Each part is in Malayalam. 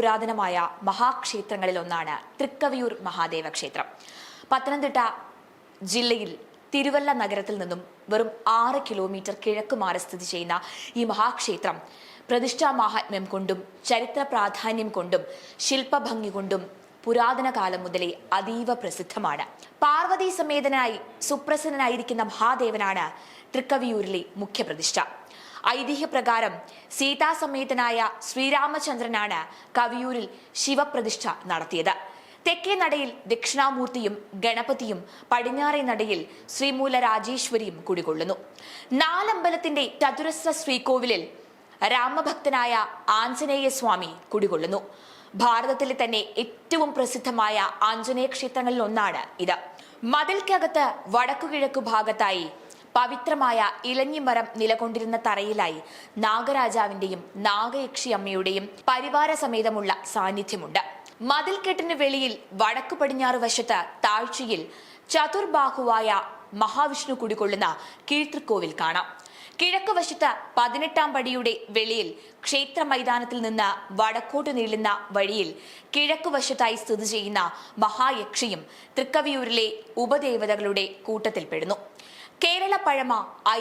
പുരാതനമായ മഹാക്ഷേത്രങ്ങളിലൊന്നാണ് തൃക്കവിയൂർ മഹാദേവ ക്ഷേത്രം. പത്തനംതിട്ട ജില്ലയിൽ തിരുവല്ല നഗരത്തിൽ നിന്നും വെറും 6 കിലോമീറ്റർ കിഴക്ക് മാറി സ്ഥിതി ചെയ്യുന്ന ഈ മഹാക്ഷേത്രം പ്രതിഷ്ഠാ മാഹാത്മ്യം കൊണ്ടും ചരിത്ര പ്രാധാന്യം കൊണ്ടും ശില്പഭംഗി കൊണ്ടും പുരാതന കാലം മുതലേ അതീവ പ്രസിദ്ധമാണ്. പാർവതി സമേതനായി സുപ്രസന്നനായിരിക്കുന്ന മഹാദേവനാണ് തൃക്കവിയൂരിലെ മുഖ്യപ്രതിഷ്ഠ. ഐതിഹ്യപ്രകാരം സീതാസമേതനായ ശ്രീരാമചന്ദ്രനാണ് കവിയൂരിൽ ശിവപ്രതിഷ്ഠ നടത്തിയത്. തെക്കേ നടയിൽ ദക്ഷിണാമൂർത്തിയും ഗണപതിയും പടിഞ്ഞാറേ നടയിൽ ശ്രീമൂലരാജേശ്വരിയും കുടികൊള്ളുന്നു. നാലമ്പലത്തിന്റെ ചതുരശ്ര ശ്രീകോവിലിൽ രാമഭക്തനായ ആഞ്ജനേയ സ്വാമി കുടികൊള്ളുന്നു. ഭാരതത്തിലെ തന്നെ ഏറ്റവും പ്രസിദ്ധമായ ആഞ്ജനേയ ക്ഷേത്രങ്ങളിൽ ഒന്നാണ് ഇത്. മതിൽക്കകത്ത് വടക്കുകിഴക്കു ഭാഗത്തായി പവിത്രമായ ഇലഞ്ഞിമരം നിലകൊണ്ടിരുന്ന തറയിലായി നാഗരാജാവിന്റെയും നാഗയക്ഷി അമ്മയുടെയും പരിവാര സമേതമുള്ള സാന്നിധ്യമുണ്ട്. മതിൽക്കെട്ടിന് വെളിയിൽ വടക്കു പടിഞ്ഞാറ് വശത്ത് താഴ്ചയിൽ ചതുർബാഹുവായ മഹാവിഷ്ണു കുടികൊള്ളുന്ന കീഴ്തൃക്കോവിൽ കാണാം. കിഴക്ക് വശത്ത് 18-ാം പടിയുടെ വെളിയിൽ ക്ഷേത്ര മൈതാനത്തിൽ നിന്ന് വടക്കോട്ട് നീളുന്ന വഴിയിൽ കിഴക്ക് വശത്തായി സ്ഥിതി ചെയ്യുന്ന മഹായക്ഷിയും തൃക്കവിയൂരിലെ ഉപദേവതകളുടെ കൂട്ടത്തിൽപ്പെടുന്നു. കേരള പഴമ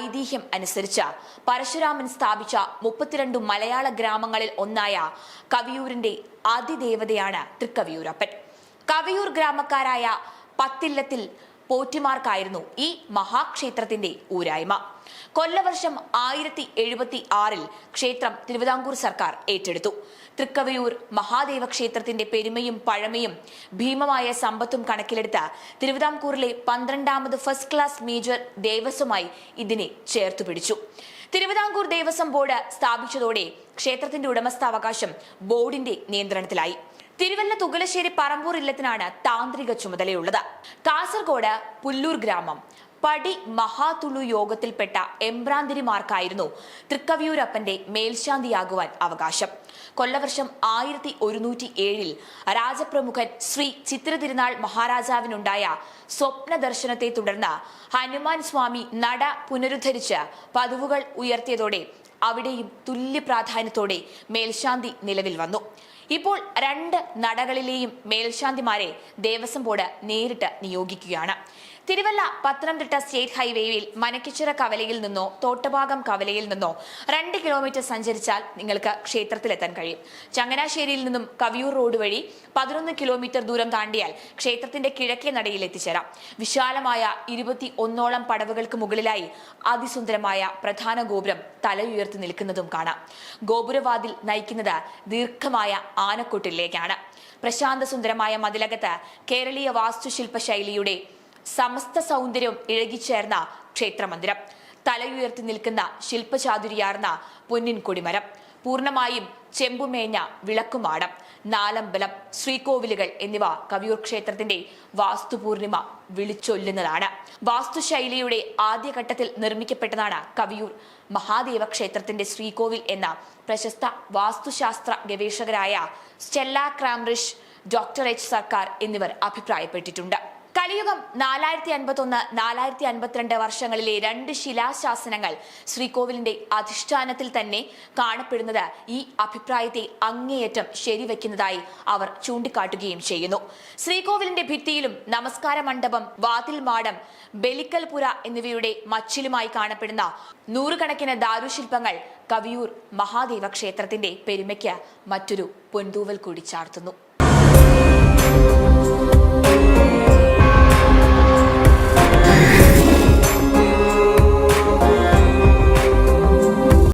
ഐതിഹ്യം അനുസരിച്ച് പരശുരാമൻ സ്ഥാപിച്ച 32 മലയാള ഗ്രാമങ്ങളിൽ ഒന്നായ കവിയൂരിന്റെ അതിദേവതയാണ് തൃക്കവിയൂരപ്പൻ. കവിയൂർ ഗ്രാമക്കാരായ പത്തില്ലത്തിൽ പോറ്റിമാർക്കായിരുന്നു ഈ മഹാക്ഷേത്രത്തിന്റെ ഊരായ്മ. കൊല്ലവർഷം 1076 ക്ഷേത്രം തിരുവിതാംകൂർ സർക്കാർ ഏറ്റെടുത്തു. തൃക്കവിയൂർ മഹാദേവ ക്ഷേത്രത്തിന്റെ പെരുമയും പഴമയും ഭീമമായ സമ്പത്തും കണക്കിലെടുത്ത് തിരുവിതാംകൂറിലെ 12ാമത് ഫസ്റ്റ് ക്ലാസ് മേജർ ദേവസ്വമായി ഇതിനെ ചേർത്തു പിടിച്ചു. തിരുവിതാംകൂർ ദേവസ്വം ബോർഡ് സ്ഥാപിച്ചതോടെ ക്ഷേത്രത്തിന്റെ ഉടമസ്ഥാവകാശം ബോർഡിന്റെ നിയന്ത്രണത്തിലായി. തിരുവല്ല തുകലശ്ശേരി പറമ്പൂർ ഇല്ലത്തിനാണ് താന്ത്രിക ചുമതലയുള്ളത്. കാസർഗോഡ് പുല്ലൂർ ഗ്രാമം പടി മഹാതുളു യോഗത്തിൽപ്പെട്ട എമ്പ്രാന്തിരിമാർക്കായിരുന്നു തൃക്കവിയൂരപ്പന്റെ മേൽശാന്തിയാകുവാൻ അവകാശം. കൊല്ലവർഷം 1107 രാജപ്രമുഖൻ ശ്രീ ചിത്രതിരുനാൾ മഹാരാജാവിനുണ്ടായ സ്വപ്ന ദർശനത്തെ തുടർന്ന് ഹനുമാൻ സ്വാമി നട പുനരുദ്ധരിച്ച് പതിവുകൾ ഉയർത്തിയതോടെ അവിടെയും തുല്യ പ്രാധാന്യത്തോടെ മേൽശാന്തി നിലവിൽ വന്നു. ഇപ്പോൾ 2 നടകളിലെയും മേൽശാന്തിമാരെ ദേവസ്വം ബോർഡ് നേരിട്ട് നിയോഗിക്കുകയാണ്. തിരുവല്ല പത്തനംതിട്ട സ്റ്റേറ്റ് ഹൈവേയിൽ മനക്കിച്ചിറ കവലയിൽ നിന്നോ തോട്ടഭാഗം കവലയിൽ നിന്നോ 2 കിലോമീറ്റർ സഞ്ചരിച്ചാൽ നിങ്ങൾക്ക് ക്ഷേത്രത്തിലെത്താൻ കഴിയും. ചങ്ങനാശ്ശേരിയിൽ നിന്നും കവിയൂർ റോഡ് വഴി 11 കിലോമീറ്റർ ദൂരം താണ്ടിയാൽ ക്ഷേത്രത്തിന്റെ കിഴക്കേ നടയിൽ എത്തിച്ചേരാം. വിശാലമായ 21ഓളം പടവുകൾക്ക് മുകളിലായി അതിസുന്ദരമായ പ്രധാന ഗോപുരം തലയുയർത്തി നിൽക്കുന്നതും കാണാം. ഗോപുരവാതിൽ നയിക്കുന്നത് ദീർഘമായ ആനക്കൊട്ടിലേക്കാണ്. പ്രശാന്ത സുന്ദരമായ മതിലകത്ത് കേരളീയ വാസ്തുശില്പ ശൈലിയുടെ സമസ്ത സൗന്ദര്യവും ഇഴകിച്ചേർന്ന ക്ഷേത്രമന്ദിരം, തലയുയർത്തി നിൽക്കുന്ന ശില്പചാതുരിയാർന്ന പൊന്നിൻ കൊടിമരം, പൂർണ്ണമായും ചെമ്പുമേഞ്ഞ വിളക്കുമാടം, നാലമ്പലം, ശ്രീകോവിലുകൾ എന്നിവ കവിയൂർ ക്ഷേത്രത്തിന്റെ വാസ്തുപൂർണിമ വിളിച്ചൊല്ലുന്നതാണ്. വാസ്തുശൈലിയുടെ ആദ്യഘട്ടത്തിൽ നിർമ്മിക്കപ്പെട്ടതാണ് കവിയൂർ മഹാദേവ ക്ഷേത്രത്തിന്റെ ശ്രീകോവിൽ എന്ന പ്രശസ്ത വാസ്തുശാസ്ത്ര ഗവേഷകരായ സ്റ്റെല്ല ക്രാംറിഷ്, ഡോക്ടർ എച്ച് സർക്കാർ എന്നിവർ അഭിപ്രായപ്പെട്ടിട്ടുണ്ട്. കലിയുഗം 4051, 4052 വർഷങ്ങളിലെ 2 ശിലാശാസനങ്ങൾ ശ്രീകോവിലിന്റെ അധിഷ്ഠാനത്തിൽ തന്നെ കാണപ്പെടുന്നത് ഈ അഭിപ്രായത്തെ അങ്ങേയറ്റം ശരിവെക്കുന്നതായി അവർ ചൂണ്ടിക്കാട്ടുകയും ചെയ്യുന്നു. ശ്രീകോവിലിന്റെ ഭിത്തിയിലും നമസ്കാര മണ്ഡപം, വാതിൽ മാടം, ബലിക്കൽപുര എന്നിവയുടെ മച്ചിലുമായി കാണപ്പെടുന്ന 100 കണക്കിന് ദാരുശില്പങ്ങൾ കവിയൂർ മഹാദേവ ക്ഷേത്രത്തിന്റെ പെരുമയ്ക്ക് മറ്റൊരു പൊൻതൂവൽ കൂടി ചാർത്തുന്നു.